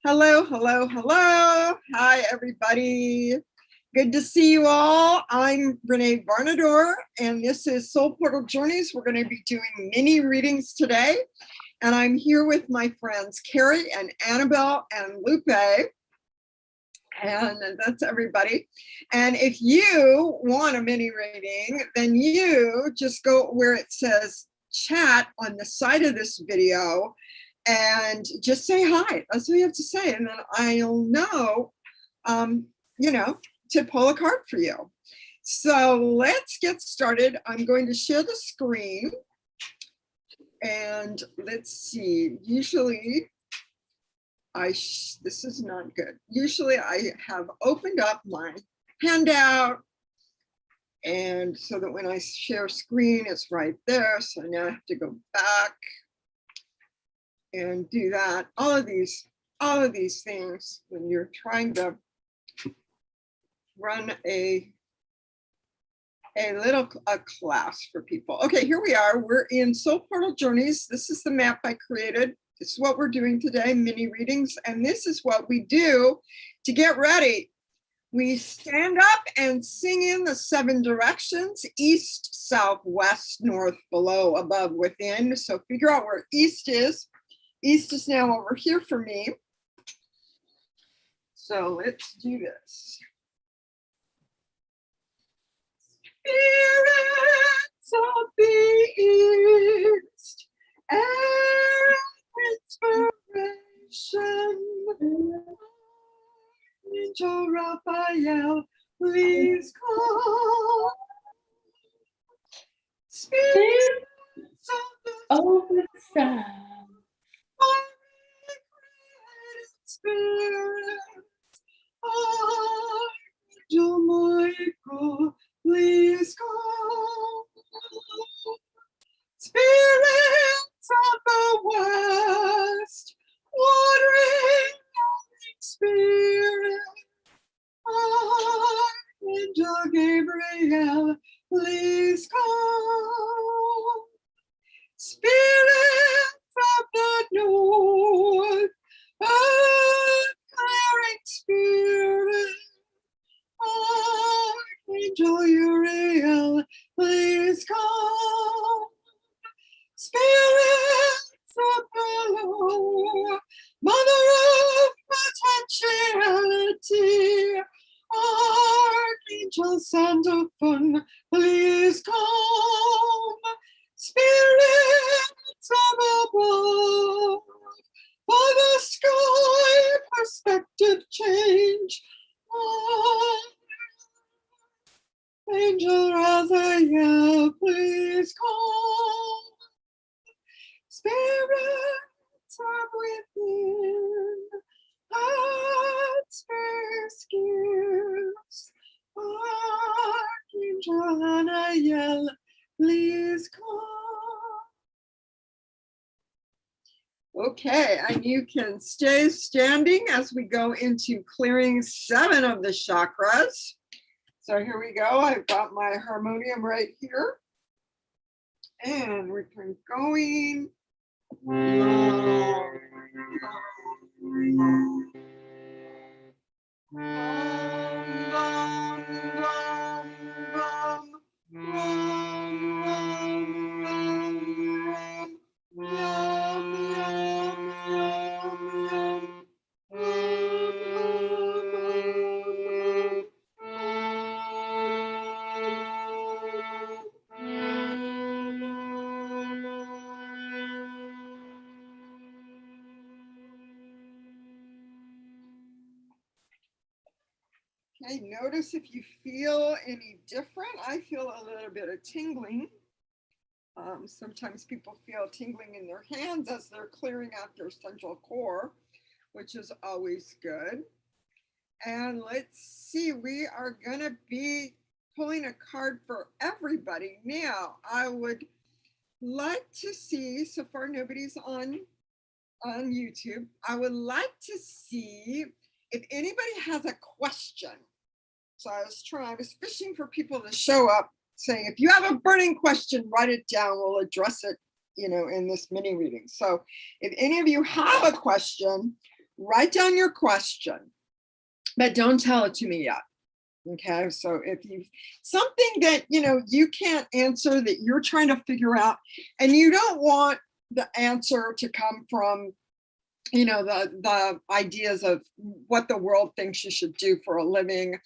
Hello, hello, hello. Hi, everybody. Good to see you all. I'm Renee Varnador, and this is Soul Portal Journeys. We're going to be doing mini readings today, and I'm here with my friends Carrie and Annabelle and Lupe, and that's everybody. And if you want a mini reading, then you just go where it says chat on the side of this video and just say hi. That's what you have to say. And then I'll know, to pull a card for you. So let's get started. I'm going to share the screen. And let's see, usually this is not good. Usually I have opened up my handout, and so that when I share screen, it's right there. So now I have to go back and do that. All of these things when you're trying to run a class for people. Okay, here we are. We're in Soul Portal Journeys. This is the map I created. This is what we're doing today, mini readings. And this is what we do to get ready. We stand up and sing in the 7 directions: east, south, west, north, below, above, within. So figure out where east is. East is now over here for me. So let's do this. Spirits of the East, inspiration. Angel Raphael, please come. Spirits of the sun. Spirits, Angel Michael, please come. Spirits of the West, watering spirit, Angel Gabriel, please come. Spirits of the North, earth-clearing spirit, Archangel Uriel, please come. Spirits of the Mother of potentiality, Archangel Sandalphon, please come. Spirits of above, for the sky perspective change, Angel Raphael, please come. Spirits from within, heart's first gifts, Archangel Anael, please come. Okay, and you can stay standing as we go into clearing 7 of the chakras. So here we go. I've got my harmonium right here. And we're going. Okay, notice if you feel any different. I feel a little bit of tingling. Sometimes people feel tingling in their hands as they're clearing out their central core, which is always good. And let's see, we are gonna be pulling a card for everybody. Now, I would like to see, so far nobody's on YouTube, I would like to see if anybody has a question. So I was fishing for people to show up saying, if you have a burning question, write it down. We'll address it, in this mini reading. So if any of you have a question, write down your question, but don't tell it to me yet. Okay, so if you something that you can't answer that you're trying to figure out, and you don't want the answer to come from the ideas of what the world thinks you should do for a living.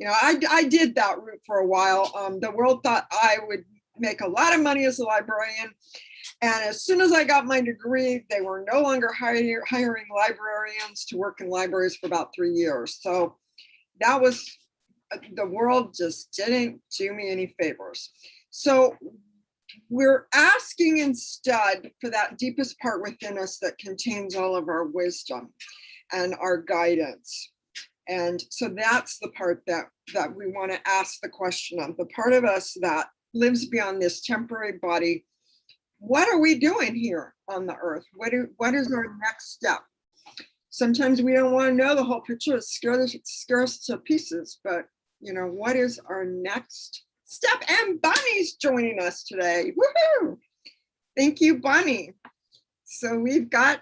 I did that route for a while. The world thought I would make a lot of money as a librarian, and as soon as I got my degree, they were no longer hiring librarians to work in libraries for about 3 years. So that was, the world just didn't do me any favors. So we're asking instead for that deepest part within us that contains all of our wisdom and our guidance. And so that's the part that we want to ask the question of, the part of us that lives beyond this temporary body. What are we doing here on the earth? What is our next step? Sometimes we don't want to know the whole picture. It scares us to pieces, but what is our next step? And Bonnie's joining us today. Woohoo! Thank you, Bonnie. So we've got,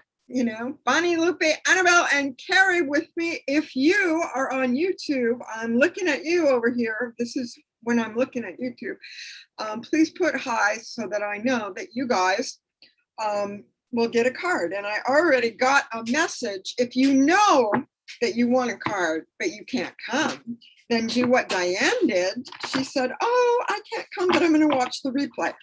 Bonnie, Lupe, Annabelle, and Carrie with me. If you are on YouTube, I'm looking at you over here. This is when I'm looking at YouTube. Please put hi so that I know that you guys will get a card. And I already got a message. If you know that you want a card, but you can't come, then do what Diane did. She said, oh, I can't come, but I'm going to watch the replay.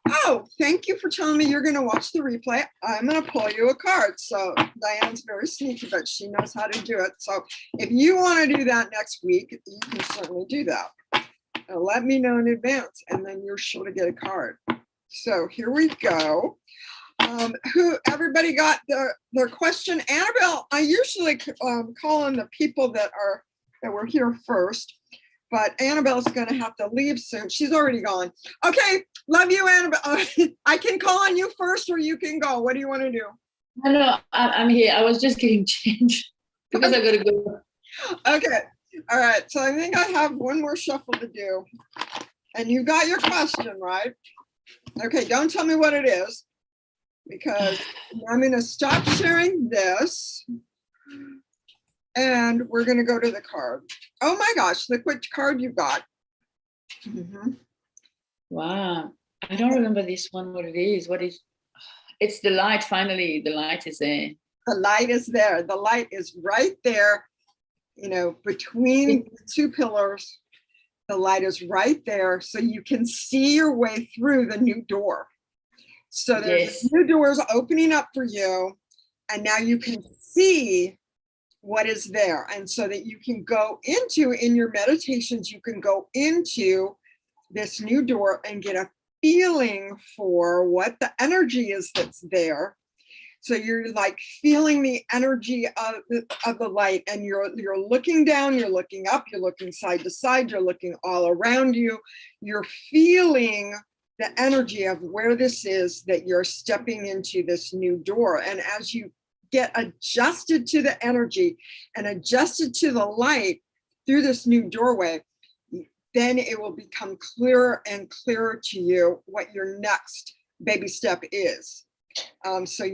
Oh, thank you for telling me you're going to watch the replay. I'm going to pull you a card. So Diane's very sneaky, but she knows how to do it. So if you want to do that next week, you can certainly do that. Let me know in advance, and then you're sure to get a card. So here we go. Everybody got their question? Annabelle, I usually call on the people that were here first, but Annabelle's going to have to leave soon. She's already gone. Okay, love you, Annabelle. I can call on you first, or you can go. What do you want to do? No, I'm here. I was just getting changed because I got to go. Okay, all right. So I think I have one more shuffle to do. And you got your question, right? Okay, don't tell me what it is, because I'm going to stop sharing this. And we're going to go to the card. Oh my gosh, look which card you got. Mm-hmm. Wow. I don't remember this one, what it is. It's the light, finally. The light is there. The light is there. The light is right there, between the two pillars. The light is right there, so you can see your way through the new door. So there's new doors opening up for you, and now you can see what is there. And so that you can go into, in your meditations, you can go into this new door and get a feeling for what the energy is that's there. So you're like feeling the energy of the light, and you're looking down, you're looking up, you're looking side to side, you're looking all around you. You're feeling the energy of where this is, that you're stepping into this new door. And as you get adjusted to the energy and adjusted to the light through this new doorway, then it will become clearer and clearer to you what your next baby step is. So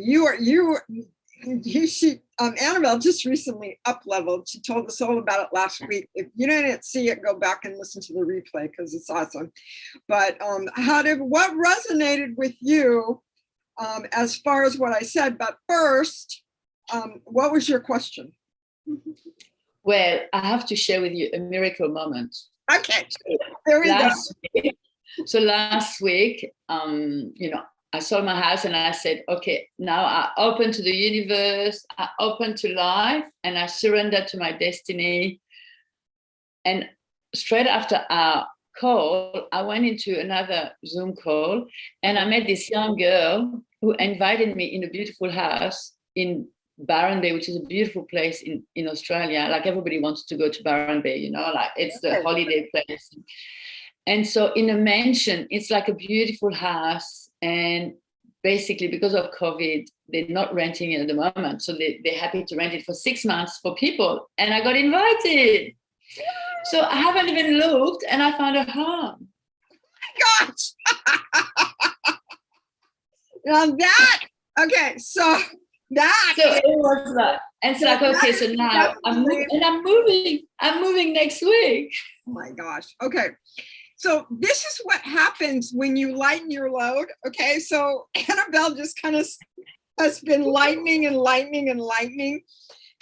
Annabelle just recently up leveled. She told us all about it last week. If you didn't see it, go back and listen to the replay because it's awesome. But what resonated with you as far as what I said? But first, what was your question? Well, I have to share with you a miracle moment. Okay, there we go. So last week, I sold my house and I said, okay, now I open to the universe, I open to life, and I surrender to my destiny. And straight after our call, I went into another Zoom call, and I met this young girl who invited me in a beautiful house in Byron Bay, which is a beautiful place in Australia. Like, everybody wants to go to Byron Bay, like it's the holiday place. And so in a mansion, it's like a beautiful house. And basically, because of COVID, they're not renting it at the moment. So they're happy to rent it for 6 months for people. And I got invited. So I haven't even looked, and I found a home. Oh my gosh. Now that, okay, so that. So it was like, And it's So like, okay, that so is now definitely- I'm moving next week. Oh my gosh. Okay. So this is what happens when you lighten your load. Okay. So Annabelle just kind of has been lightening and lightening and lightening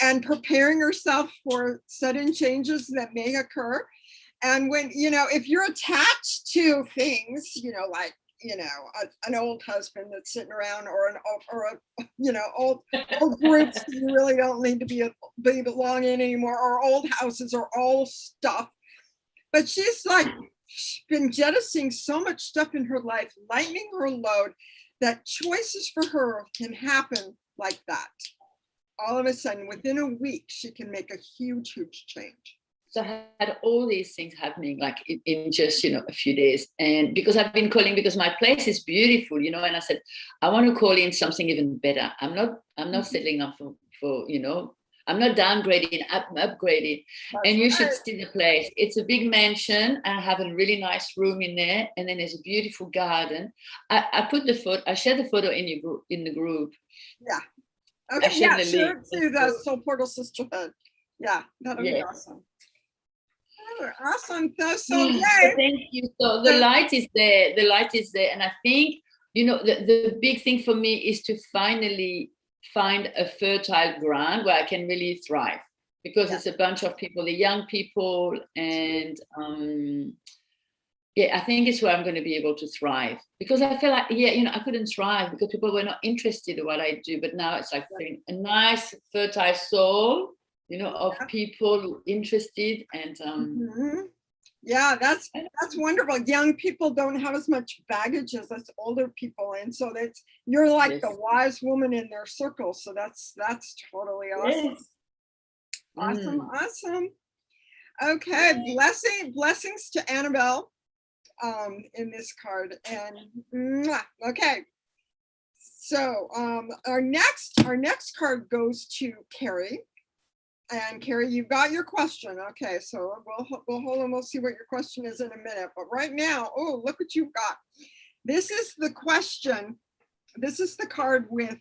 and preparing herself for sudden changes that may occur. And when, you know, if you're attached to things, you know, like, you know, an old husband that's sitting around or you know, old groups that you really don't need to be belong in anymore, or old houses or old stuff. But she's like, she's been jettisoning so much stuff in her life, lightening her load, that choices for her can happen like that. All of a sudden, within a week, she can make a huge, huge change. So I had all these things happening like in just, you know, a few days. And because I've been calling, because my place is beautiful, you know, and I said, I want to call in something even better. I'm not settling up for, you know, I'm not downgrading, I'm upgrading. That's And you should right. see the place. It's a big mansion. I have a really nice room in there. And then there's a beautiful garden. I put the photo, I shared the photo in the group. Yeah. I Okay. shared Yeah. the Sure. link. To the Soul Portal Sisterhood. Yeah. That'll be Yeah. awesome. Oh, awesome. So So yay. thank you. So the light is there. The light is there. And I think, you know, the big thing for me is to finally find a fertile ground where I can really thrive, because Yeah. it's a bunch of people, the young people, and yeah, I think it's where I'm going to be able to thrive, because I feel like, yeah, you know, I couldn't thrive because people were not interested in what I do, but now it's like a nice fertile soul, you know, of people interested. And Mhm. Yeah, that's wonderful. Young people don't have as much baggage as us older people, and so you're like the Yes. wise woman in their circle. So that's totally awesome. Yes. Awesome, Mm. awesome. Okay, blessings to Annabelle in this card, and okay. So our next card goes to Carrie. And Carrie, you've got your question. Okay, so we'll hold and we'll see what your question is in a minute. But right now, oh, look what you've got. This is the question. This is the card with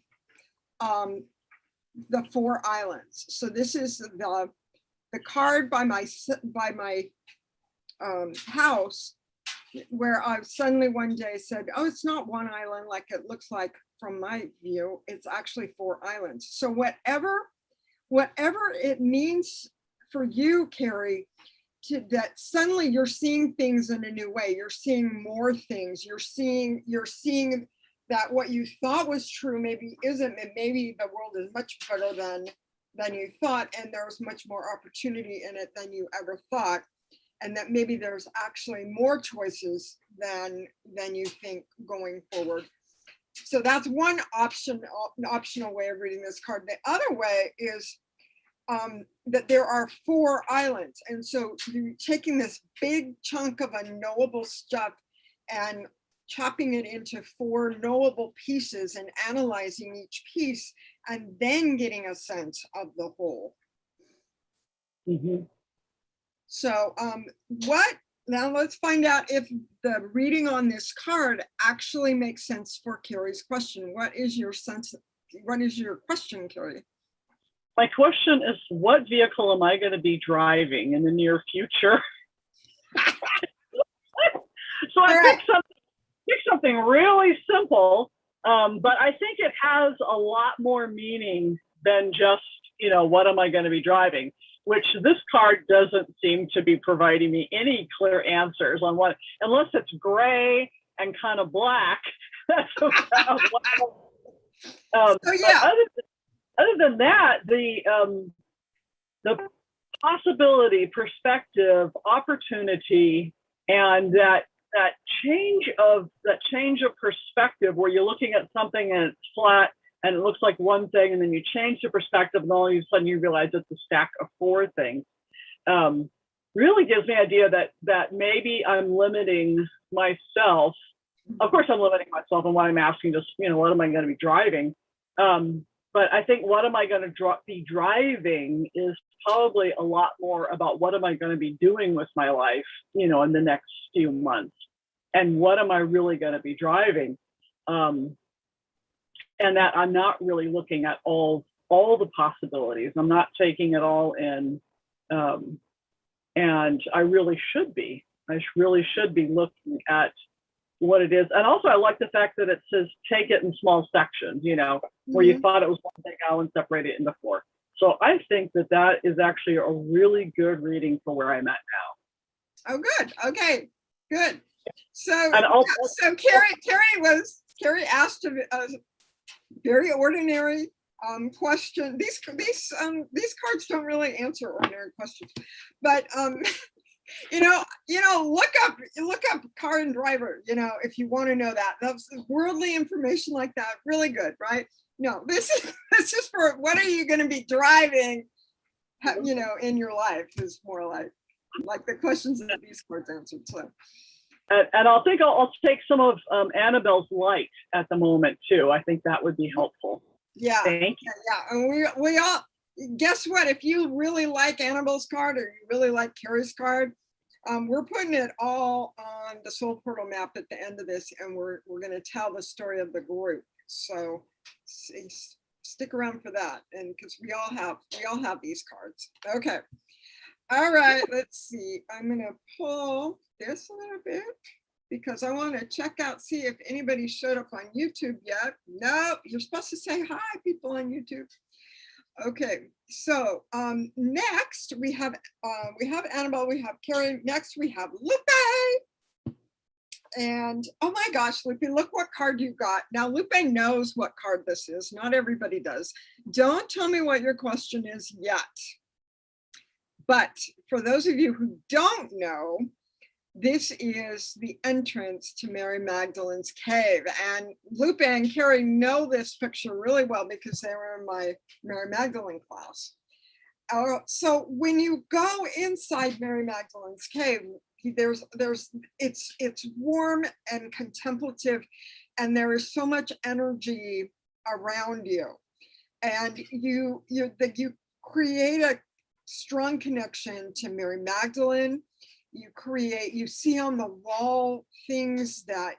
the 4 islands. So this is the card by my house, where I suddenly one day said, oh, it's not one island like it looks like from my view. It's actually 4 islands. So whatever it means for you, Carrie, that suddenly you're seeing things in a new way. You're seeing more things. You're seeing that what you thought was true maybe isn't, and maybe the world is much better than you thought, and there's much more opportunity in it than you ever thought, and that maybe there's actually more choices than you think going forward. So that's one optional way of reading this card. The other way is that there are 4 islands. And so you're taking this big chunk of unknowable stuff and chopping it into 4 knowable pieces and analyzing each piece, and then getting a sense of the whole. Mm-hmm. So now let's find out if the reading on this card actually makes sense for Carrie's question. What is your question, Carrie? My question is, what vehicle am I going to be driving in the near future? So I picked something really simple, but I think it has a lot more meaning than just, you know, what am I going to be driving? Which this card doesn't seem to be providing me any clear answers on what, unless it's gray and kind of black. That's about So yeah. Other than that, the possibility, perspective, opportunity, and that change of perspective, where you're looking at something and it's flat and it looks like one thing, and then you change the perspective, and all of a sudden you realize it's a stack of 4 things. Really gives me an idea that maybe I'm limiting myself. Of course, I'm limiting myself in what I'm asking, just, you know, what am I going to be driving? But I think what am I going to be driving is probably a lot more about what am I going to be doing with my life, you know, in the next few months, and what am I really going to be driving, and that I'm not really looking at all all the possibilities. I'm not taking it all in. And I really should be. I really should be looking at what it is. And also I like the fact that it says take it in small sections, you know, where you thought it was one big island, separate it into 4. So I think that that is actually a really good reading for where I'm at now. Oh, good. Okay, good. So, And also, so Carrie asked a very ordinary question. These cards don't really answer ordinary questions, but you know, look up car and driver. You know, if you want to know that, that's worldly information like that. Really good, right? No, this is for what are you going to be driving, you know, in your life is more like the questions that these cards answered. So. And I'll take some of Annabelle's light at the moment too. I think that would be helpful. Yeah. Thank you. Yeah. And we all, guess what? If you really like Annabelle's card or you really like Carrie's card, we're putting it all on the Soul Portal map at the end of this, and we're going to tell the story of the group. So stick around for that, and because we all have these cards. Okay. All right. Let's see. I'm going to pull this a little bit because I want to check out, see if anybody showed up on YouTube yet. No, you're supposed to say hi, people on YouTube. Okay, so next we have Annabelle, we have Carrie. Next we have Lupe. And oh my gosh, Lupe, look what card you got. Now Lupe knows what card this is. Not everybody does. Don't tell me what your question is yet. But for those of you who don't know, this is the entrance to Mary Magdalene's cave. And Lupe and Carrie know this picture really well because they were in my Mary Magdalene class. So when you go inside Mary Magdalene's cave, it's warm and contemplative, and there is so much energy around you. And you create a strong connection to Mary Magdalene. You see on the wall things that,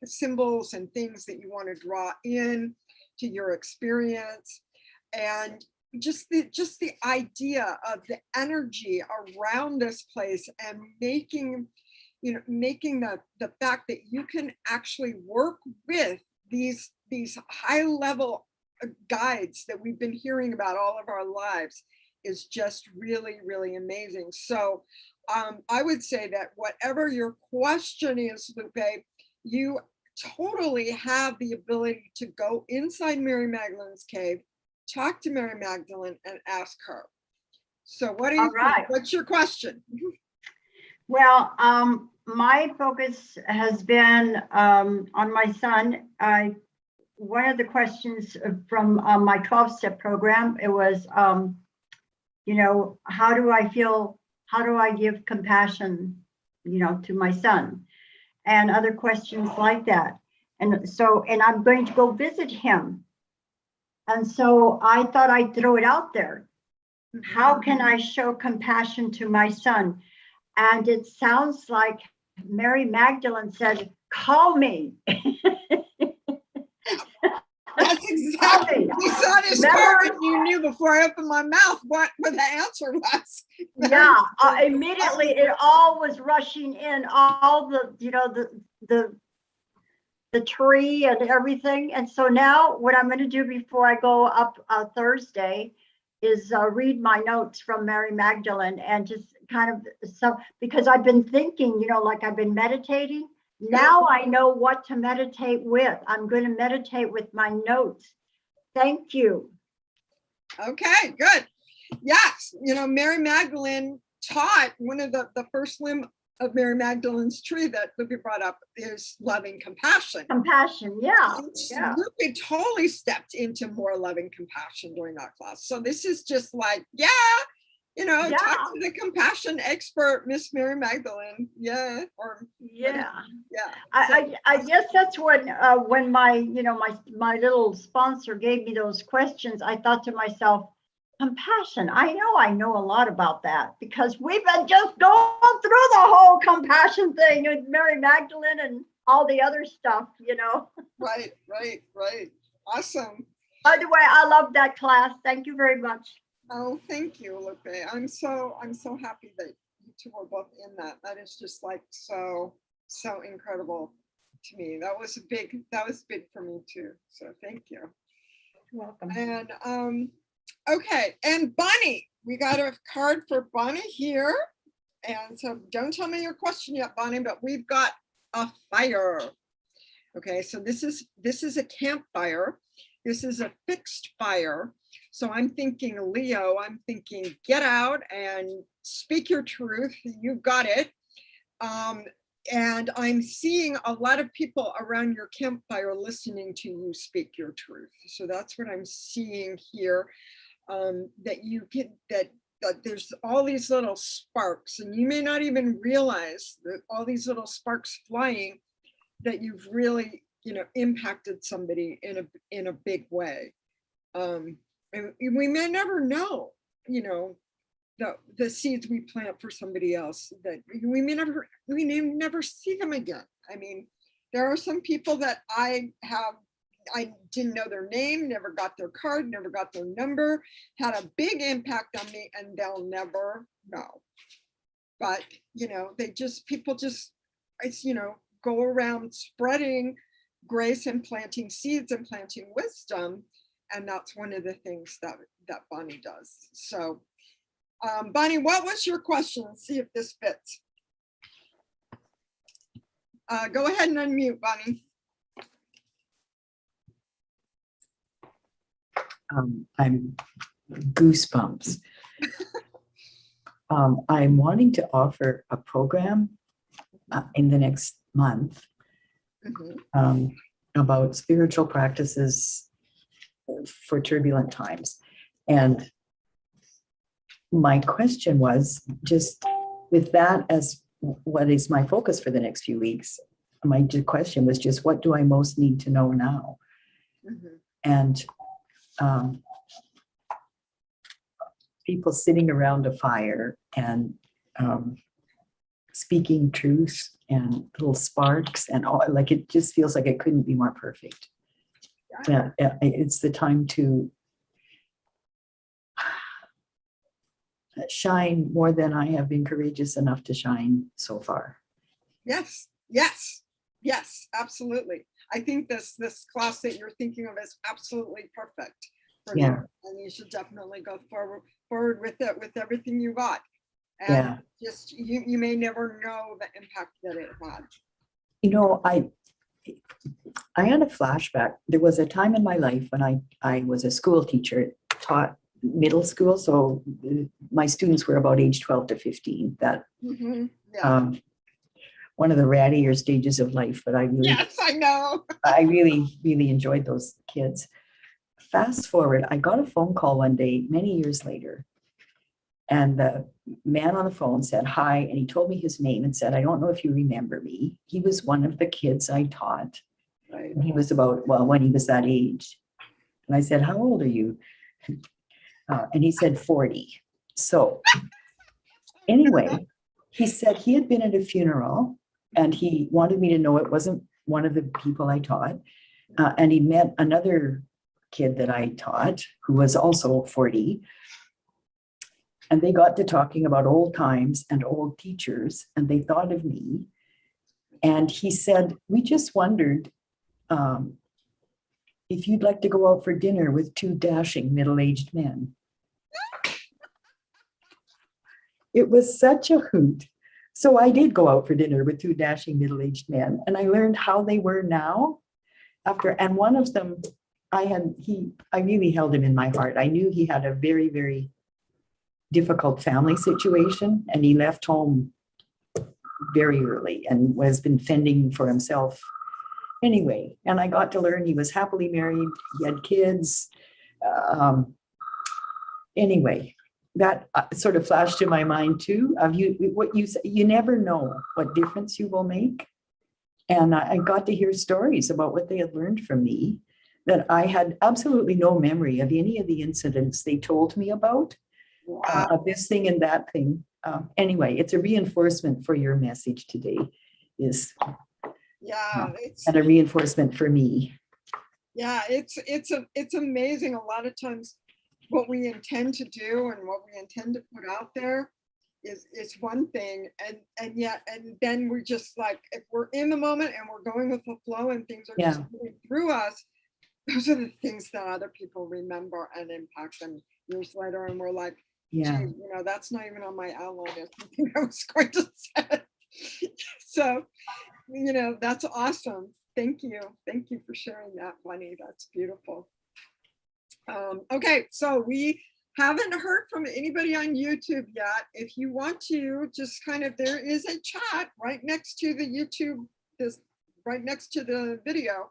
symbols and things that you want to draw in to your experience. And just the idea of the energy around this place and making the fact that you can actually work with these high level guides that we've been hearing about all of our lives is just really, really amazing. So I would say that whatever your question is, Lupe, you totally have the ability to go inside Mary Magdalene's cave, talk to Mary Magdalene, and ask her. So what do you think? What's your question? Well, my focus has been on my son. One of the questions from my 12-step program, it was, how do I feel? How do I give compassion, to my son? And other questions like that. And I'm going to go visit him. And so I thought I'd throw it out there. How can I show compassion to my son? And it sounds like Mary Magdalene said, call me. That's exactly. You saw this card and you knew before I opened my mouth what the answer was. Yeah, immediately it all was rushing in, all the tree and everything. And so now what I'm going to do before I go up Thursday is read my notes from Mary Magdalene and just kind of because I've been thinking, like I've been meditating. Now I know what to meditate with. I'm going to meditate with my notes. Thank you. Okay, good. Yes, Mary Magdalene taught one of the first limb of Mary Magdalene's tree that Lupe brought up is loving compassion. Compassion, yeah. Lupe totally stepped into more loving compassion during that class. So this is just like, talk to the compassion expert, Miss Mary Magdalene. Yeah. I guess that's when my my little sponsor gave me those questions. I thought to myself, compassion. I know a lot about that because we've been just going through the whole compassion thing with Mary Magdalene and all the other stuff, Right. Awesome. By the way, I love that class. Thank you very much. Oh, thank you, Lupe. I'm so happy that you two were both in that. That is just like so incredible to me. That was big for me too. So thank you. You're welcome. And okay, and Bonnie, we got a card for Bonnie here. And so don't tell me your question yet, Bonnie, but we've got a fire. Okay, so this is a campfire. This is a fixed fire. So I'm thinking Leo, I'm thinking get out and speak your truth. You've got it. And I'm seeing a lot of people around your campfire listening to you speak your truth. So that's what I'm seeing here. That you get that there's all these little sparks, and you may not even realize that all these little sparks flying, that you've really, impacted somebody in a big way. And we may never know, the seeds we plant for somebody else, that we may never see them again. I mean, there are some people that I didn't know their name, never got their card, never got their number, had a big impact on me, and they'll never know. But, people just, go around spreading grace and planting seeds and planting wisdom. And that's one of the things that Bonnie does. So, Bonnie, what was your question? Let's see if this fits. Go ahead and unmute, Bonnie. I'm goosebumps. I'm wanting to offer a program in the next month about spiritual practices for turbulent times. And my question was, just with that as what is my focus for the next few weeks, my question was just, what do I most need to know now? And people sitting around a fire and speaking truth and little sparks and all, like, it just feels like it couldn't be more perfect. Yeah, it's the time to shine more than I have been courageous enough to shine so far. Yes, absolutely. I think this class that you're thinking of is absolutely perfect for you, and you should definitely go forward with it, with everything you got. And just you may never know the impact that it had. I had a flashback. There was a time in my life when I was a school teacher, taught middle school, so my students were about age 12 to 15. That one of the rattier stages of life, but I know. I really enjoyed those kids. Fast forward, I got a phone call one day many years later, and the man on the phone said hi, and he told me his name and said, "I don't know if you remember me." He was one of the kids I taught. Right. And he was when he was that age. And I said, "How old are you?" And he said 40. So anyway, he said he had been at a funeral and he wanted me to know it wasn't one of the people I taught. And he met another kid that I taught who was also 40. And they got to talking about old times and old teachers, and they thought of me. And he said, "We just wondered if you'd like to go out for dinner with two dashing middle-aged men." It was such a hoot. So I did go out for dinner with two dashing middle-aged men, and I learned how they were now. And one of them, I really held him in my heart. I knew he had a very, very difficult family situation, and he left home very early and has been fending for himself anyway. And I got to learn he was happily married, he had kids. Anyway, that sort of flashed to my mind too. You never know what difference you will make. And I got to hear stories about what they had learned from me that I had absolutely no memory of any of the incidents they told me about. Of this thing and that thing. Anyway, it's a reinforcement for your message today, and a reinforcement for me. Yeah, it's amazing. A lot of times what we intend to do and what we intend to put out there is one thing, and yet, and then we're just like, if we're in the moment and we're going with the flow and things are just moving through us, those are the things that other people remember and impact them years later. And we're like, Yeah. gee, that's not even on my outline as something I was going to say. So, that's awesome. Thank you. Thank you for sharing that, Bunny. That's beautiful. Okay, so we haven't heard from anybody on YouTube yet. If you want to, just kind of, there is a chat right next to the YouTube, right next to the video.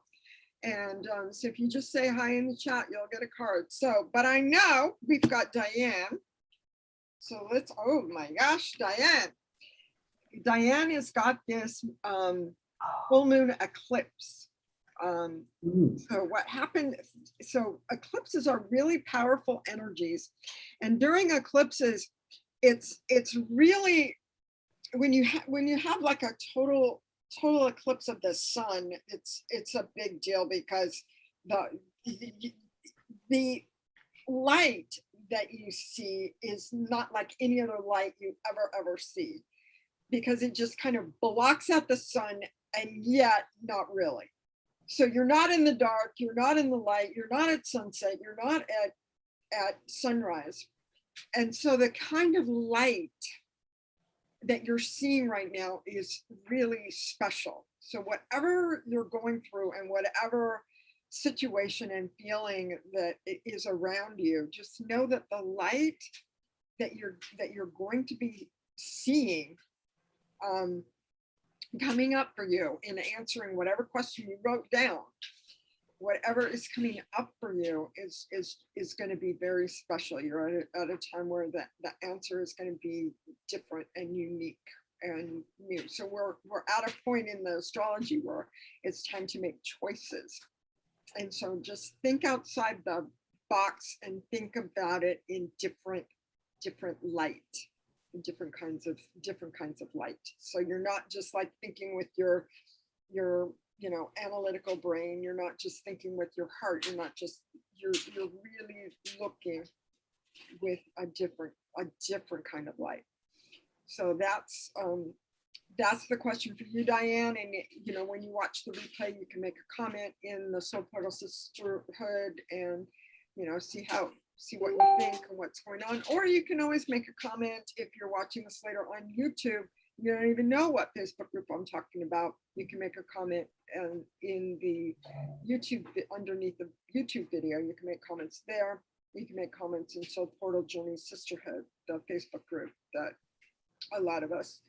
And so if you just say hi in the chat, you'll get a card. So, but I know we've got Diane. So oh my gosh, Diane. Diane has got this full moon eclipse. So what happened, so eclipses are really powerful energies. And during eclipses, it's really, when you have like a total eclipse of the sun, it's a big deal, because the light that you see is not like any other light you ever see, because it just kind of blocks out the sun, and yet not really. So you're not in the dark, you're not in the light, you're not at sunset, you're not at sunrise. And so the kind of light that you're seeing right now is really special. So whatever you're going through and whatever situation and feeling that is around you, just know that the light that you're going to be seeing coming up for you in answering whatever question you wrote down, whatever is coming up for you is going to be very special. You're at a time where the answer is going to be different and unique and new. So we're at a point in the astrology where it's time to make choices. And so just think outside the box and think about it in different light, different kinds of light. So you're not just like thinking with your analytical brain. You're not just thinking with your heart. You're really looking with a different kind of light. So that's the question for you, Diane. And when you watch the replay, you can make a comment in the Soul Portal Sisterhood and see what you think and what's going on. Or you can always make a comment if you're watching this later on YouTube. You don't even know what Facebook group I'm talking about. You can make a comment in the YouTube, underneath the YouTube video. You can make comments there. You can make comments in Soul Portal Journey Sisterhood, the Facebook group that a lot of us,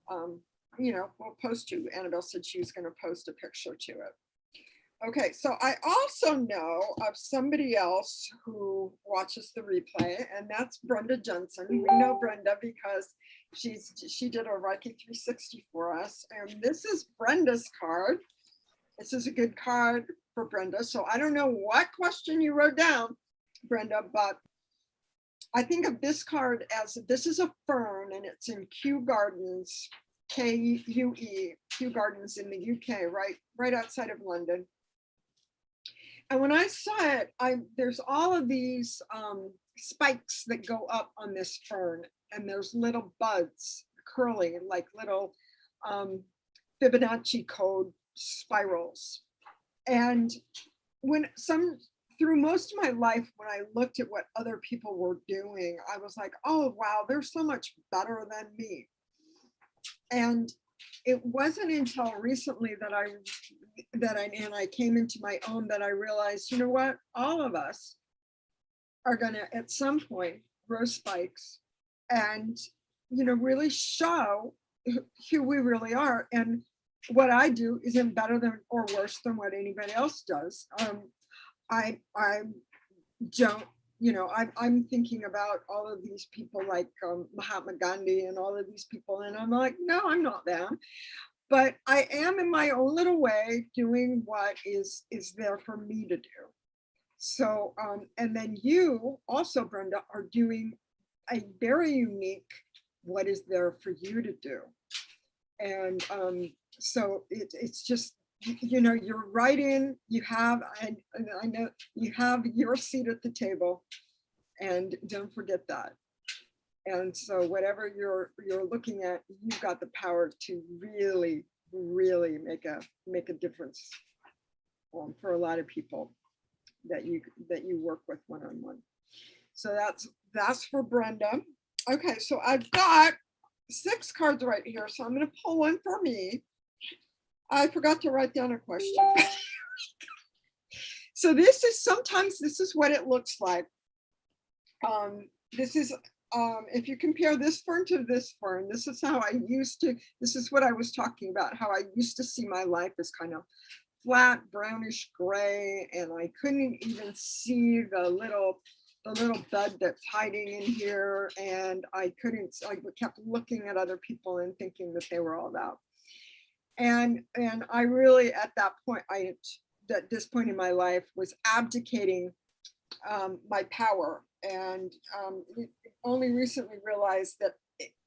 will post to. Annabelle said she was going to post a picture to it. Okay, so I also know of somebody else who watches the replay, and that's Brenda Jensen. We know Brenda because she did a Reiki 360 for us, and this is Brenda's card. This is a good card for Brenda. So I don't know what question you wrote down, Brenda, but I think of this card as, this is a fern, and it's in Kew Gardens, K-U-E, Kew Gardens in the UK, right outside of London. And when I saw it, there's all of these spikes that go up on this fern, and there's little buds curling like little Fibonacci code spirals. And through most of my life, when I looked at what other people were doing, I was like, oh, wow, they're so much better than me. And it wasn't until recently that I came into my own, that I realized, you know what, all of us are gonna at some point grow spikes and really show who we really are. And what I do isn't better than or worse than what anybody else does. I don't, I'm thinking about all of these people like Mahatma Gandhi and all of these people, and I'm like, no, I'm not them. But I am in my own little way doing what is there for me to do. So, and then you also, Brenda, are doing a very unique what is there for you to do. And so it's just you know, you're right in, you have, and I know you have your seat at the table, and don't forget that. And so whatever you're looking at, you've got the power to really, really make a difference for a lot of people that you work with one-on-one. So that's for Brenda. Okay, so I've got 6 cards right here, so I'm going to pull one for me. I forgot to write down a question. So this is what it looks like. This is if you compare this fern to this fern, this is how I used to, this is what I was talking about, how I used to see my life as kind of flat, brownish gray, and I couldn't even see the little bud that's hiding in here, and I kept looking at other people and thinking that they were all that. And I really, at that point, at this point in my life, was abdicating my power, and only recently realized that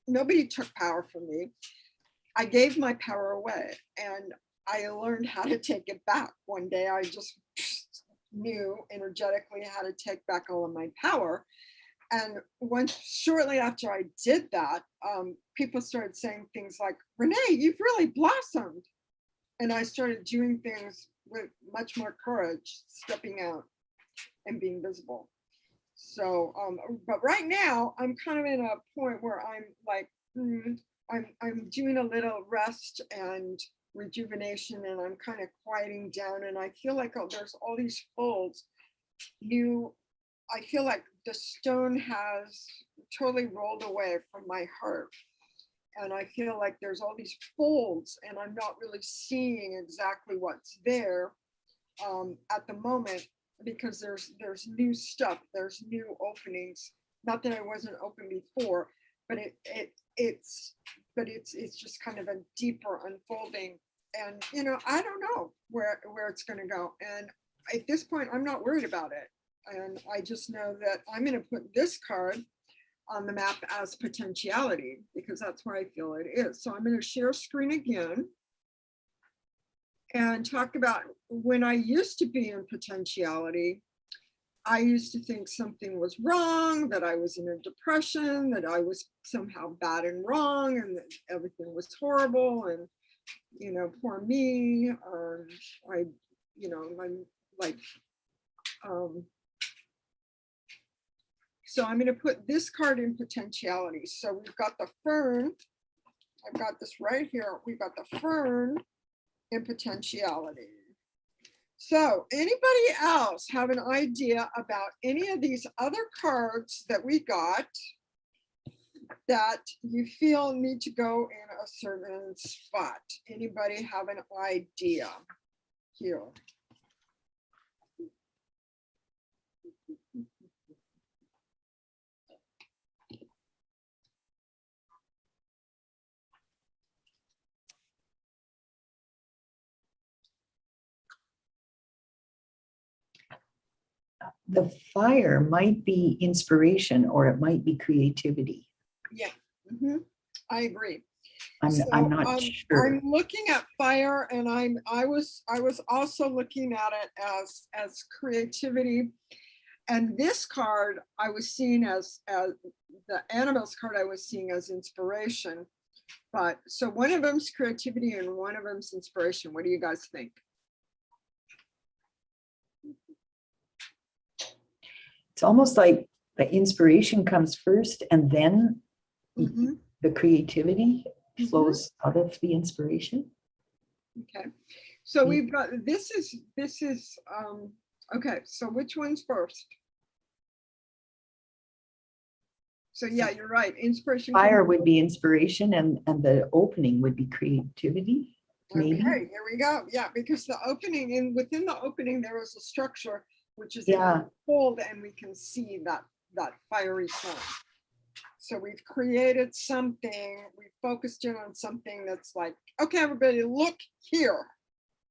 nobody took power from me. I gave my power away, and I learned how to take it back. One day I just knew energetically how to take back all of my power. And shortly after I did that, people started saying things like, Renee, you've really blossomed. And I started doing things with much more courage, stepping out and being visible. So, but right now I'm kind of in a point where I'm like, I'm doing a little rest and rejuvenation, and I'm kind of quieting down, and I feel like there's all these folds. I feel like the stone has totally rolled away from my heart, and I feel like there's all these folds, and I'm not really seeing exactly what's there at the moment, because there's new stuff, there's new openings. Not that I wasn't open before, but it's just kind of a deeper unfolding. And you know, I don't know where it's going to go. And at this point, I'm not worried about it. And I just know that I'm going to put this card on the map as potentiality, because that's where I feel it is. So I'm going to share screen again and talk about when I used to be in potentiality. I used to think something was wrong, that I was in a depression, that I was somehow bad and wrong, and that everything was horrible, and you know, poor me. So I'm going to put this card in potentiality. So we've got the fern. I've got this right here. We've got the fern in potentiality. So anybody else have an idea about any of these other cards that we got that you feel need to go in a certain spot? Anybody have an idea here? The fire might be inspiration, or it might be creativity. Yeah, I agree. I'm not sure. I'm looking at fire, and I was also looking at it as creativity. And this card I was seeing as the Annabelle's card I was seeing as inspiration. But so one of them's creativity and one of them's inspiration. What do you guys think? It's almost like the inspiration comes first, and then the creativity flows out of the inspiration. Okay, so we've got this is okay. So which one's first? So yeah, you're right. Inspiration. Fire would be inspiration, and the opening would be creativity. Maybe. Okay, here we go. Yeah, because the opening, and within the opening there was a structure which is cold, and we can see that fiery sun. So we've created something, we focused in on something that's like, okay, everybody, look here.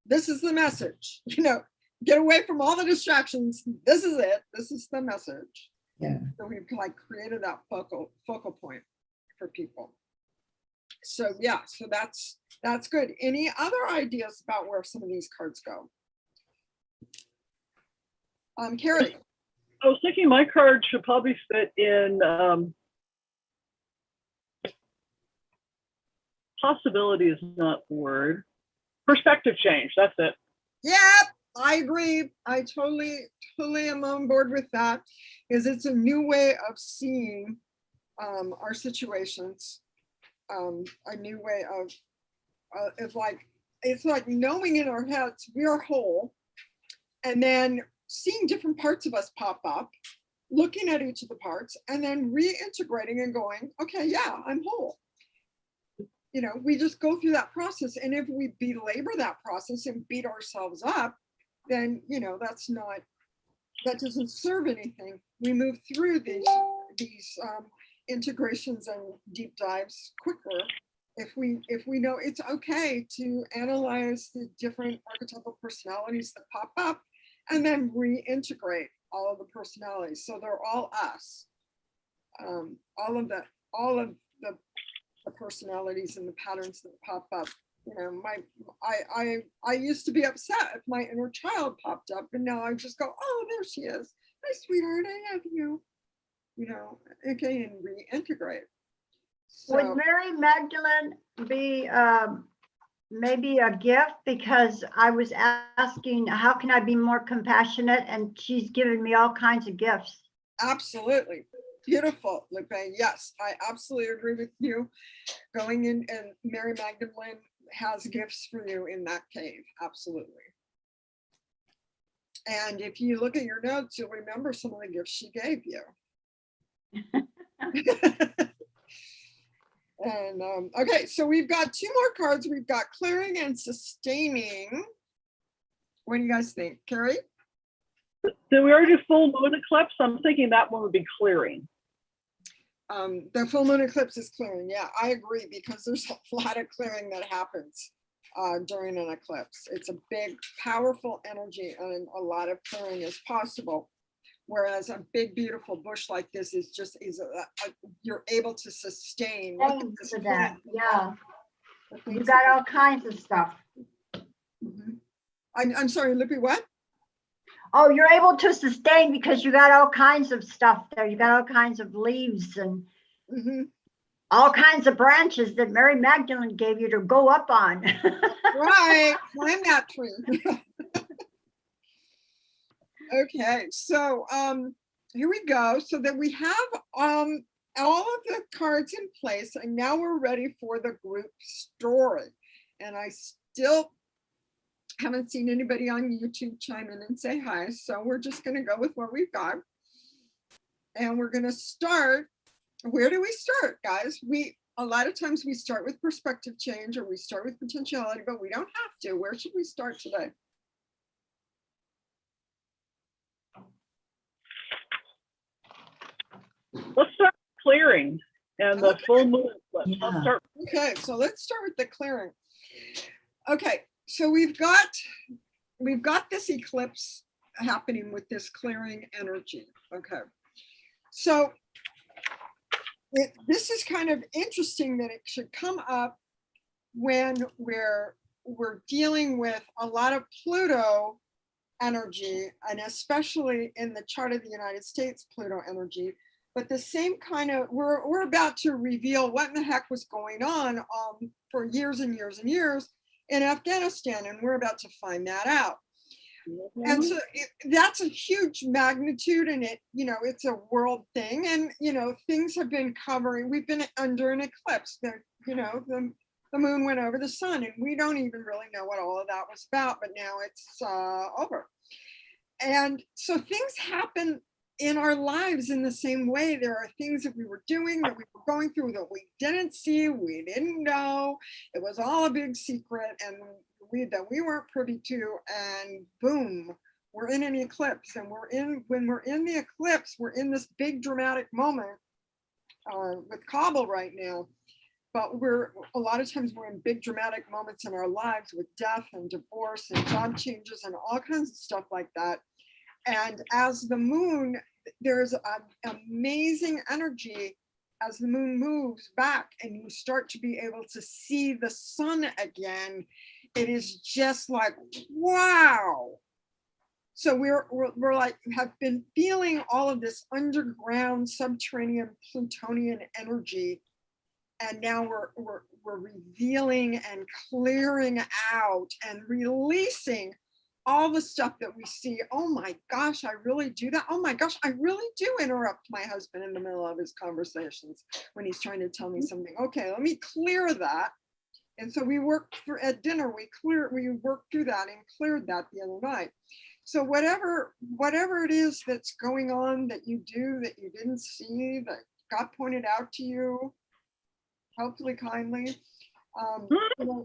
This is the message. You know, get away from all the distractions. This is it. This is the message. Yeah. So we've like created that focal point for people. So yeah, so that's good. Any other ideas about where some of these cards go? Carrie. I was thinking my card should probably fit in possibility is not the word. Perspective change, that's it. Yep, I agree. I totally am on board with that, because it's a new way of seeing our situations, a new way of it's like knowing in our heads we are whole, and then seeing different parts of us pop up, looking at each of the parts, and then reintegrating and going, okay, yeah, I'm whole. You know, we just go through that process. And if we belabor that process and beat ourselves up, then, you know, that doesn't serve anything. We move through these integrations and deep dives quicker if we know it's okay to analyze the different archetypal personalities that pop up and then reintegrate all of the personalities. So they're all us. All of the personalities and the patterns that pop up. You know, I used to be upset if my inner child popped up, and now I just go, oh, there she is. Hi, sweetheart, I have you. You know, okay, and reintegrate. So, Would Mary Magdalene be maybe a gift? Because I was asking, how can I be more compassionate? And she's given me all kinds of gifts. absolutely. Beautiful, Lupe. Yes, I absolutely agree with you. Going in, and Mary Magdalene has gifts for you in that cave. Absolutely. And if you look at your notes, you'll remember some of the gifts she gave you. And okay, so we've got two more cards. We've got clearing and sustaining. What do you guys think, Carrie? Did we already do full moon eclipse? I'm thinking that one would be clearing. The full moon eclipse is clearing. Yeah, I agree, because there's a lot of clearing that happens during an eclipse. It's a big, powerful energy, and a lot of clearing is possible. Whereas a big, beautiful bush like this is just you're able to sustain. Look at Thanks this for plant. that. Yeah, The you things got that- all kinds of stuff. Mhm. I'm sorry, Lippy, what? Oh, you're able to sustain because you got all kinds of stuff there. You got all kinds of leaves and Mhm. all kinds of branches that Mary Magdalene gave you to go up on. Right, climb that tree. Okay, so here we go. So that we have all of the cards in place, and now we're ready for the group story. And I still haven't seen anybody on YouTube chime in and say hi, so we're just going to go with what we've got. And we're going to start. Where do we start, guys? A lot of times we start with perspective change, or we start with potentiality, but we don't have to. Where should we start today? Let's start clearing and the Okay. full moon eclipse. Yeah. Let's start. Okay, so let's start with the clearing. Okay, so we've got this eclipse happening with this clearing energy. Okay, so this is kind of interesting that it should come up when we're dealing with a lot of Pluto energy, and especially in the chart of the United States, Pluto energy. But the same kind of, we're about to reveal what in the heck was going on for years and years and years in Afghanistan, and we're about to find that out. And so that's a huge magnitude, and it's a world thing, and things have been covering. We've been under an eclipse. The moon went over the sun, and we don't even really know what all of that was about. But now it's over, and so things happen in our lives in the same way. There are things that we were doing, that we were going through, that we didn't see, we didn't know. It was all a big secret, and that we weren't privy to, and boom, we're in an eclipse. And when we're in the eclipse, we're in this big dramatic moment with Kabul right now. But a lot of times we're in big dramatic moments in our lives with death and divorce and job changes and all kinds of stuff like that. And as the moon, there's an amazing energy as the moon moves back and you start to be able to see the sun again, it is just like, wow. So we're like, have been feeling all of this underground subterranean Plutonian energy. And now we're revealing and clearing out and releasing all the stuff that we see. Oh my gosh, I really do that. Oh my gosh, I really do interrupt my husband in the middle of his conversations when he's trying to tell me something. Okay, let me clear that. And so we worked for at dinner, we worked through that and cleared that the other night. So whatever it is that's going on that you do that you didn't see, that got pointed out to you, hopefully kindly,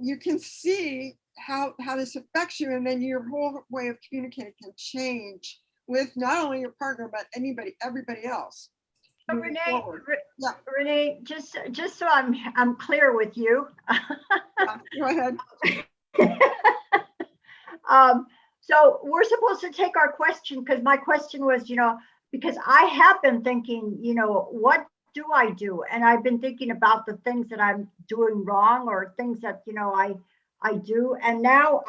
you can see how this affects you, and then your whole way of communicating can change with not only your partner but everybody else. Renee, Yeah. Renee, just so I'm clear with you. Go ahead. So we're supposed to take our question, because my question was, because I have been thinking, what do I do? And I've been thinking about the things that I'm doing wrong, or things that, I do. And now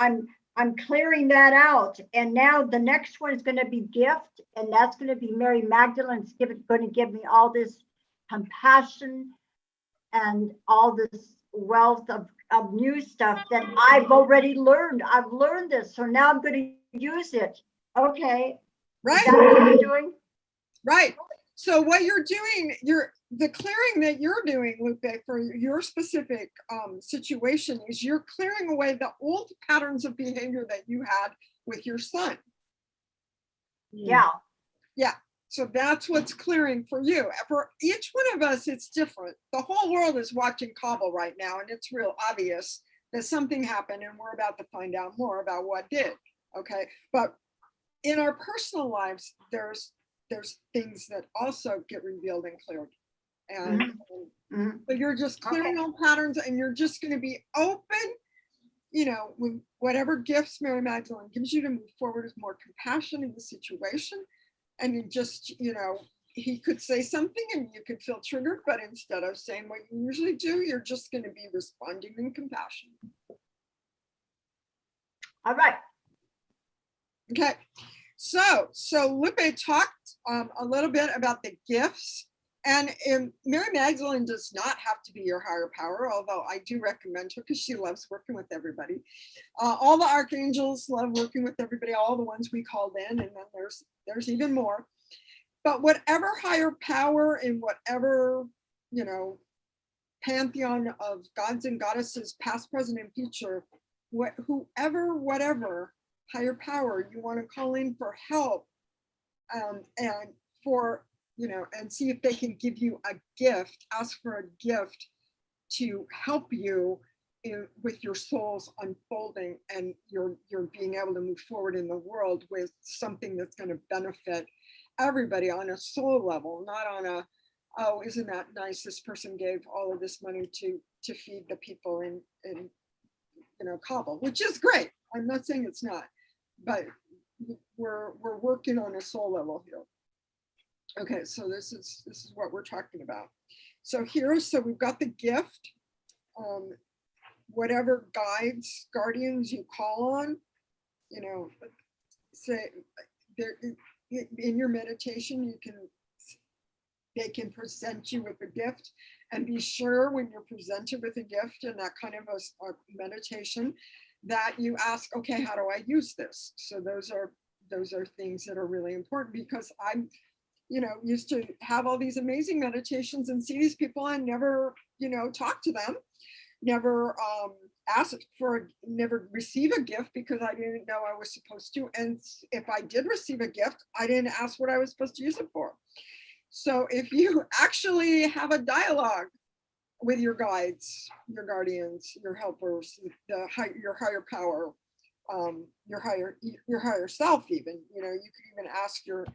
I'm clearing that out. And now the next one is going to be gift. And that's going to be Mary Magdalene's going to give me all this compassion and all this wealth of new stuff that I've already learned. I've learned this. So now I'm going to use it. Okay. Right. Is that what I'm doing? Right. So what you're doing, the clearing that you're doing, Lupe, for your specific situation is you're clearing away the old patterns of behavior that you had with your son. Yeah. Yeah. So that's what's clearing for you. For each one of us, it's different. The whole world is watching Kabul right now, and it's real obvious that something happened, and we're about to find out more about what did. Okay. But in our personal lives, there's things that also get revealed and cleared. And so you're just clearing all patterns, and you're just going to be open, with whatever gifts Mary Magdalene gives you to move forward with more compassion in the situation. And you just, he could say something and you could feel triggered, but instead of saying what you usually do, you're just going to be responding in compassion. All right. Okay. So Lupe talked a little bit about the gifts, and Mary Magdalene does not have to be your higher power, although I do recommend her because she loves working with everybody. All the archangels love working with everybody, all the ones we called in, and then there's even more. But whatever higher power in whatever, pantheon of gods and goddesses, past, present, and future, whatever higher power you want to call in for help, and for, and see if they can give you a gift, ask for a gift to help you with your soul's unfolding and your being able to move forward in the world with something that's going to benefit everybody on a soul level, not on a, oh, isn't that nice, this person gave all of this money to feed the people in Kabul, which is great. I'm not saying it's not, but we're working on a soul level here. Okay, so this is what we're talking about. So we've got the gift, whatever guides, guardians you call on, say in your meditation, they can present you with a gift, and be sure when you're presented with a gift in that kind of a meditation that you ask, okay, how do I use this? So those are things that are really important, because I'm, used to have all these amazing meditations and see these people and never, talk to them, never never receive a gift because I didn't know I was supposed to. And if I did receive a gift, I didn't ask what I was supposed to use it for. So if you actually have a dialogue with your guides, your guardians, your helpers, your higher power, your higher self, even, you could even ask your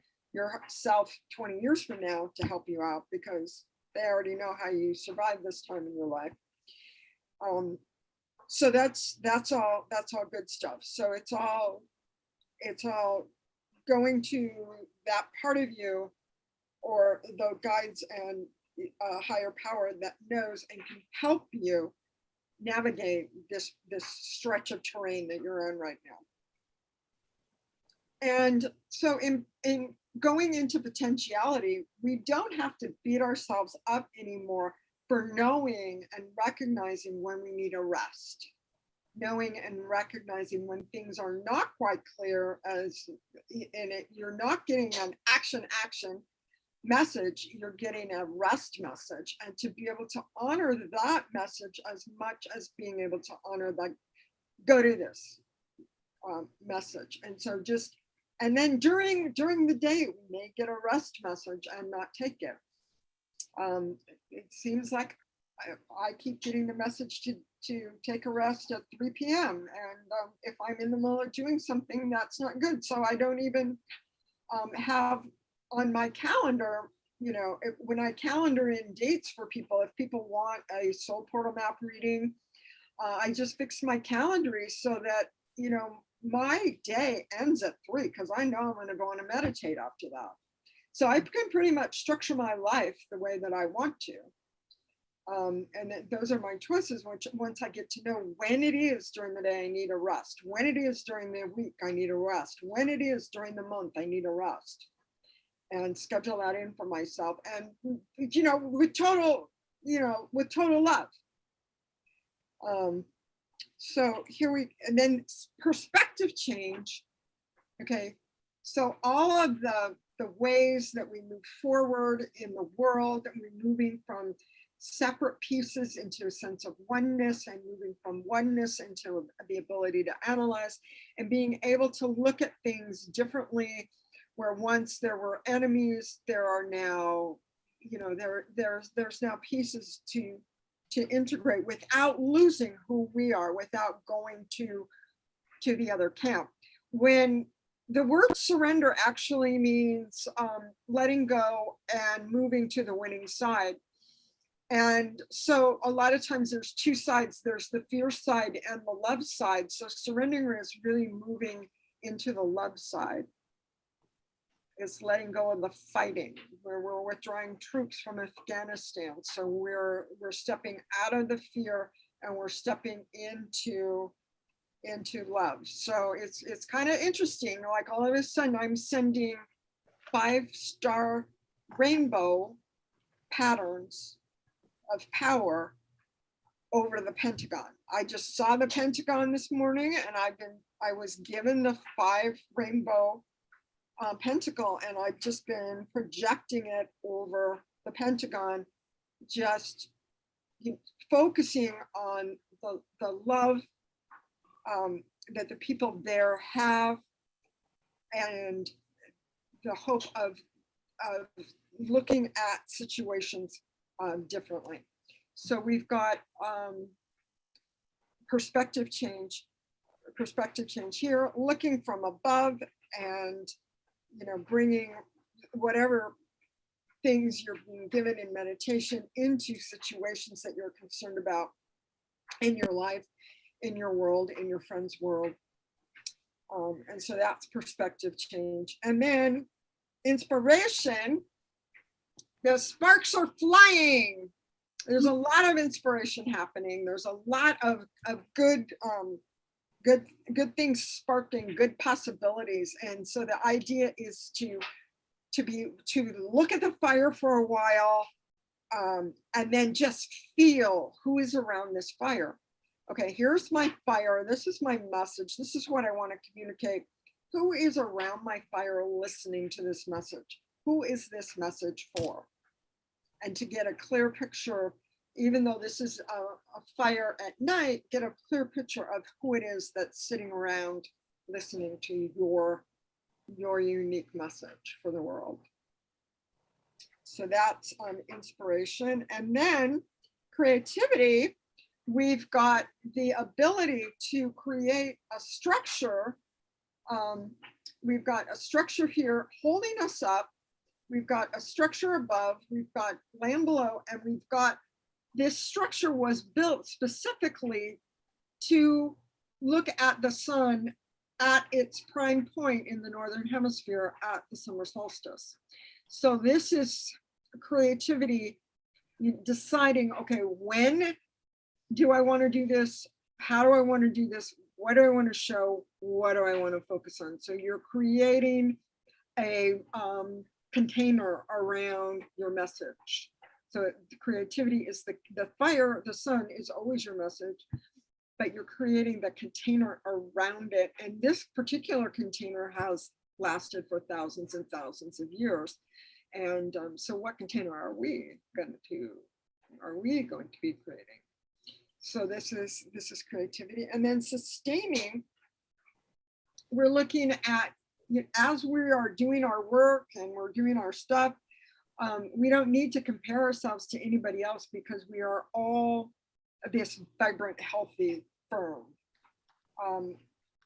self 20 years from now to help you out, because they already know how you survived this time in your life. So that's all good stuff. So it's all going to that part of you, or the guides and a higher power that knows and can help you navigate this stretch of terrain that you're on right now. And so in going into potentiality, we don't have to beat ourselves up anymore for knowing and recognizing when we need a rest, knowing and recognizing when things are not quite clear as in it, you're not getting an action message, you're getting a rest message, and to be able to honor that message as much as being able to honor that go to this message. And so just, and then during the day, we may get a rest message and not take it. It seems like I keep getting the message to take a rest at 3 p.m. And if I'm in the middle of doing something, that's not good. So I don't even have on my calendar, you know, when I calendar in dates for people, if people want a soul portal map reading, I just fix my calendar so that, you know, my day ends at 3 because I know I'm going to go on and meditate after that. So I can pretty much structure my life the way that I want to. And those are my choices, which once I get to know when it is during the day, I need a rest. When it is during the week, I need a rest. When it is during the month, I need a rest. And schedule that in for myself. And, you know, with total love. So here and then perspective change. Okay. So all of the ways that we move forward in the world, that we're moving from separate pieces into a sense of oneness, and moving from oneness into the ability to analyze and being able to look at things differently, where once there were enemies, there are now, you know, there's now pieces to integrate without losing who we are, without going to the other camp. When the word surrender actually means letting go and moving to the winning side. And so a lot of times there's two sides. There's the fear side and the love side. So surrendering is really moving into the love side. It's letting go of the fighting, where we're withdrawing troops from Afghanistan. So we're stepping out of the fear and we're stepping into love. So it's kind of interesting. Like all of a sudden I'm sending 5-star rainbow patterns of power over the Pentagon. I just saw the Pentagon this morning, and I was given the 5 rainbow pentacle, and I've just been projecting it over the Pentagon, just focusing on the love that the people there have, and the hope of looking at situations differently. So we've got perspective change here, looking from above, and, you know, bringing whatever things you're being given in meditation into situations that you're concerned about in your life, in your world, in your friend's world. And so that's perspective change. And then inspiration, the sparks are flying. There's a lot of inspiration happening. There's a lot of good things sparking, good possibilities. And so the idea is to look at the fire for a while, and then just feel who is around this fire. Okay, here's my fire. This is my message. This is what I want to communicate. Who is around my fire listening to this message? Who is this message for? And to get a clear picture, even though this is a fire at night, get a clear picture of who it is that's sitting around listening to your unique message for the world. So that's inspiration. And then creativity, we've got the ability to create a structure. We've got a structure here holding us up. We've got a structure above, we've got land below, and we've got this structure was built specifically to look at the sun at its prime point in the Northern Hemisphere at the summer solstice. So this is creativity deciding, okay, when do I want to do this? How do I want to do this? What do I want to show? What do I want to focus on? So you're creating a container around your message. So the creativity is the fire, the sun is always your message, but you're creating the container around it. And this particular container has lasted for thousands and thousands of years. And so what container are we going to be creating? So this is creativity. And then sustaining, we're looking at, as we are doing our work and we're doing our stuff, we don't need to compare ourselves to anybody else because we are all this vibrant, healthy firm.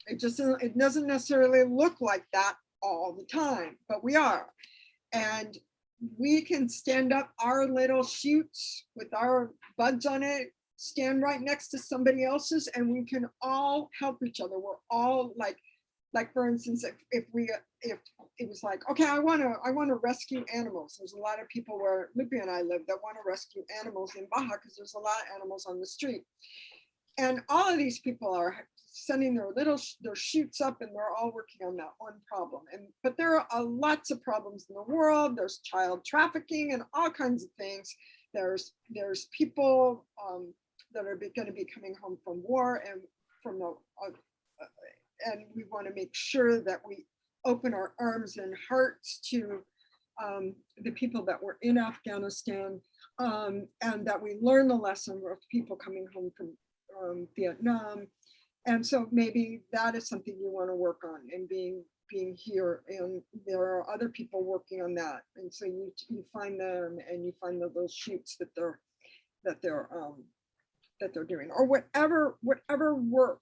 It doesn't necessarily look like that all the time, but we are. And we can stand up our little shoots with our buds on it, stand right next to somebody else's, and we can all help each other. We're all like for instance, if it was like, okay, I want to rescue animals. There's a lot of people where Libby and I live that want to rescue animals in Baja because there's a lot of animals on the street. And all of these people are sending their shoots up, and they're all working on that one problem. But there are lots of problems in the world. There's child trafficking and all kinds of things. There's people that are going to be coming home from war and from the and we want to make sure that we open our arms and hearts to the people that were in Afghanistan, and that we learn the lesson of people coming home from Vietnam. And so maybe that is something you want to work on, and being here, and there are other people working on that. And so you find them, and you find those shoots that they're doing, or whatever work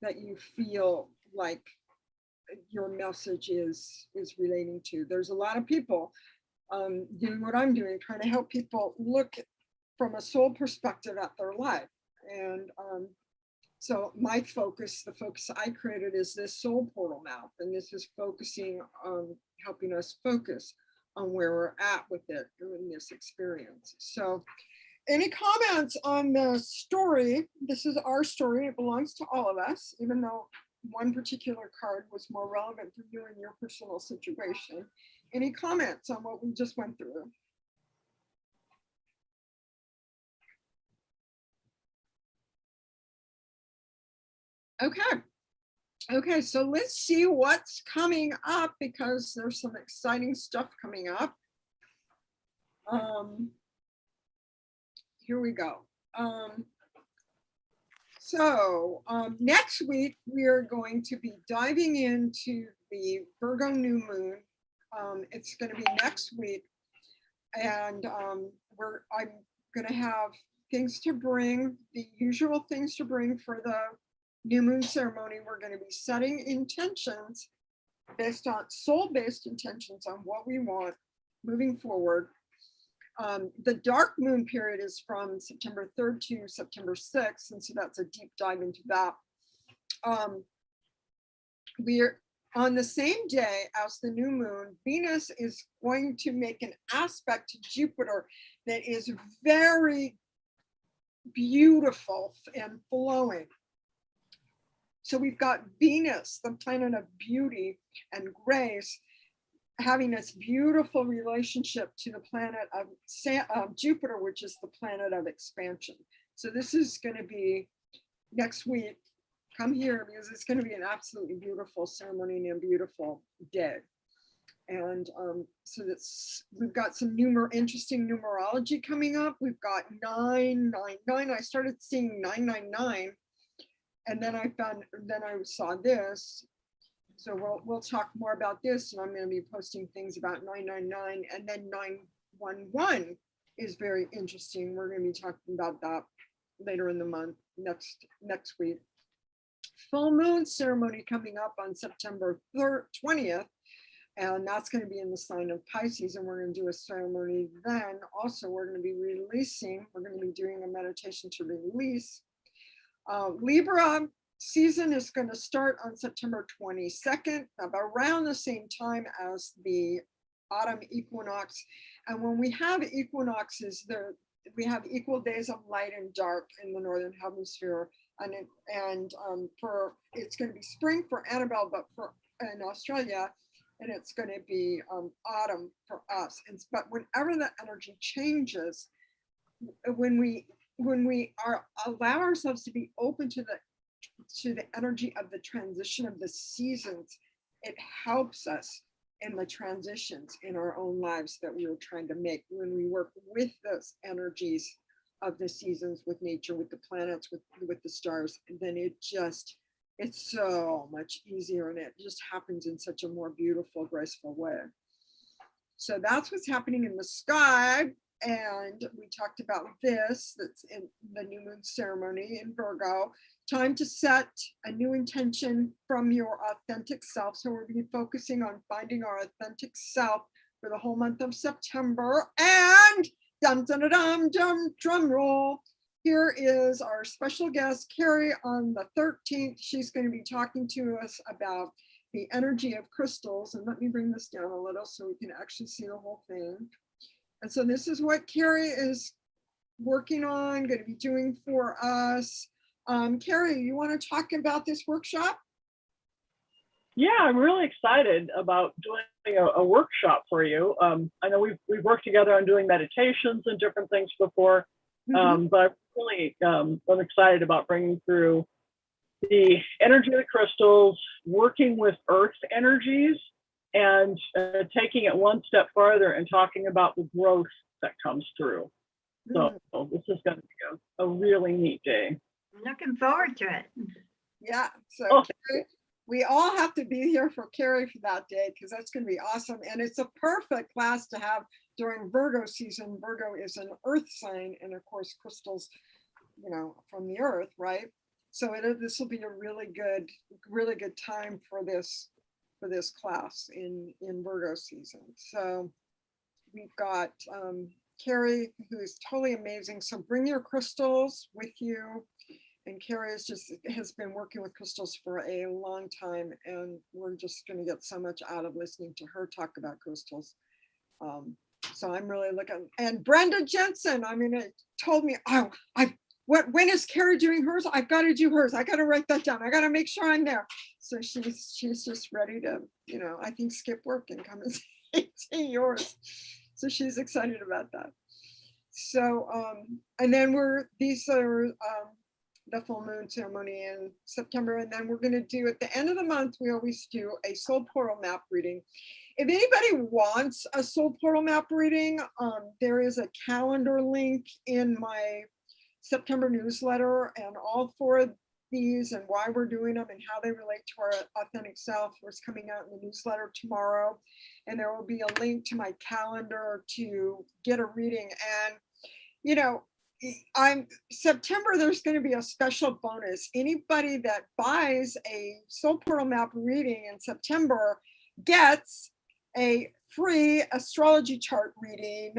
that you feel like your message is relating to. There's a lot of people doing what I'm doing, trying to help people look from a soul perspective at their life. And so my focus, the focus I created, is this soul portal map, and this is focusing on helping us focus on where we're at with it in this experience. So any comments on the story? This is our story. It belongs to all of us, even though one particular card was more relevant for you and your personal situation. Any comments on what we just went through? Okay, so let's see what's coming up, because there's some exciting stuff coming up. Here we go. Next week, we are going to be diving into the Virgo new moon. It's going to be next week, and I'm going to have things to bring, the usual things to bring for the new moon ceremony. We're going to be setting intentions based on soul-based intentions on what we want moving forward. The dark moon period is from September 3rd to September 6th, and so that's a deep dive into that. We're on the same day as the new moon, Venus is going to make an aspect to Jupiter that is very beautiful and flowing. So we've got Venus, the planet of beauty and grace, having this beautiful relationship to the planet of Jupiter, which is the planet of expansion. So this is going to be next week. Come here, because it's going to be an absolutely beautiful ceremony and a beautiful day. And so we've got some interesting numerology coming up. We've got 999. I started seeing 999, and then I saw this. So we'll talk more about this, and I'm going to be posting things about 999, and then 911 is very interesting. We're going to be talking about that later in the month, next week. Full moon ceremony coming up on September 20th, and that's going to be in the sign of Pisces, and we're going to do a ceremony then. Also, we're going to be doing a meditation to release. Libra season is going to start on September 22nd, around the same time as the autumn equinox. And when we have equinoxes, we have equal days of light and dark in the northern hemisphere, and it's going to be spring for Annabelle, but in Australia, and it's going to be autumn for us. But whenever the energy changes, when we allow ourselves to be open to the energy of the transition of the seasons, it helps us in the transitions in our own lives that we are trying to make. When we work with those energies of the seasons, with nature, with the planets, with the stars, then it's so much easier, and it just happens in such a more beautiful, graceful way. So that's what's happening in the sky. And we talked about this, that's in the new moon ceremony in Virgo. Time to set a new intention from your authentic self. So we're going to be focusing on finding our authentic self for the whole month of September. And drum roll. Here is our special guest, Carrie, on the 13th. She's going to be talking to us about the energy of crystals. And let me bring this down a little so we can actually see the whole thing. And so this is what Carrie is working on, going to be doing for us. Carrie, you want to talk about this workshop? Yeah, I'm really excited about doing a workshop for you. I know we've worked together on doing meditations and different things before, but really I'm excited about bringing through the energy of the crystals, working with Earth energies, and taking it one step farther and talking about the growth that comes through. So this is going to be a really neat day. I'm looking forward to it. Yeah, so Carrie, we all have to be here for Carrie for that day, because that's going to be awesome. And it's a perfect class to have during Virgo season. Virgo is an earth sign, and of course crystals, from the earth, right? So this will be a really good time for this class in Virgo season. So we've got Carrie, who is totally amazing. So bring your crystals with you. And Carrie has been working with crystals for a long time, and we're just going to get so much out of listening to her talk about crystals. So I'm really looking. And Brenda Jensen, it told me, when is Carrie doing hers? I've got to do hers. I got to write that down. I got to make sure I'm there. So she's just ready to, I think skip work and come and say yours. So she's excited about that. So, and then these are the full moon ceremony in September. And then we're going to do, at the end of the month, we always do a soul portal map reading. If anybody wants a soul portal map reading, there is a calendar link in my September newsletter, and all 4 of these and why we're doing them and how they relate to our authentic self is coming out in the newsletter tomorrow. And there will be a link to my calendar to get a reading. And September, there's going to be a special bonus. Anybody that buys a soul portal map reading in September gets a free astrology chart reading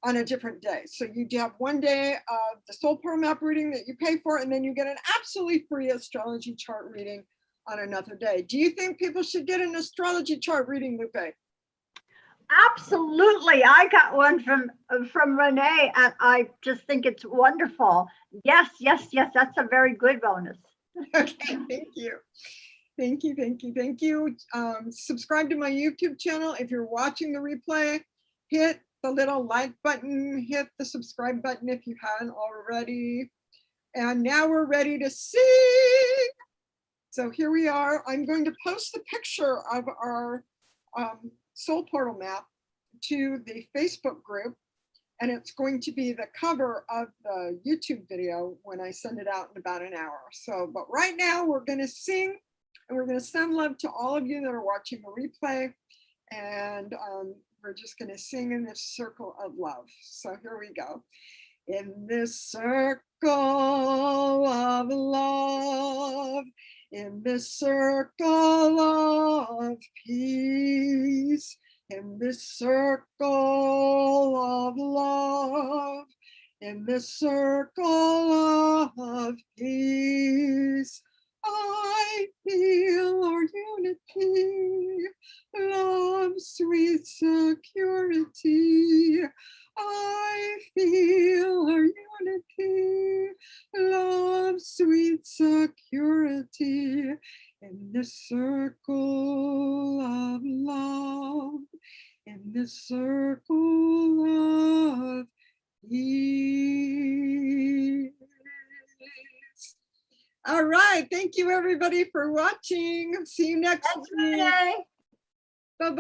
on a different day. So you have one day of the soul portal map reading that you pay for, and then you get an absolutely free astrology chart reading on another day. Do you think people should get an astrology chart reading, Lupe? Absolutely. I got one from Renee, and I just think it's wonderful. Yes. That's a very good bonus. Okay, thank you. Thank you. Subscribe to my YouTube channel. If you're watching the replay, hit the little like button, hit the subscribe button if you haven't already. And now we're ready to sing. So here we are. I'm going to post the picture of our soul portal map to the Facebook group, and it's going to be the cover of the YouTube video when I send it out in about an hour. So, but right now we're going to sing, and we're going to send love to all of you that are watching the replay, and we're just going to sing in this circle of love. So here we go. In this circle of love, in this circle of peace, in this circle of love, in this circle of peace, I feel our unity, love's sweet security. I feel this circle of love, in this circle of peace. All right. Thank you, everybody, for watching. See you next That's week. Renee. Bye-bye.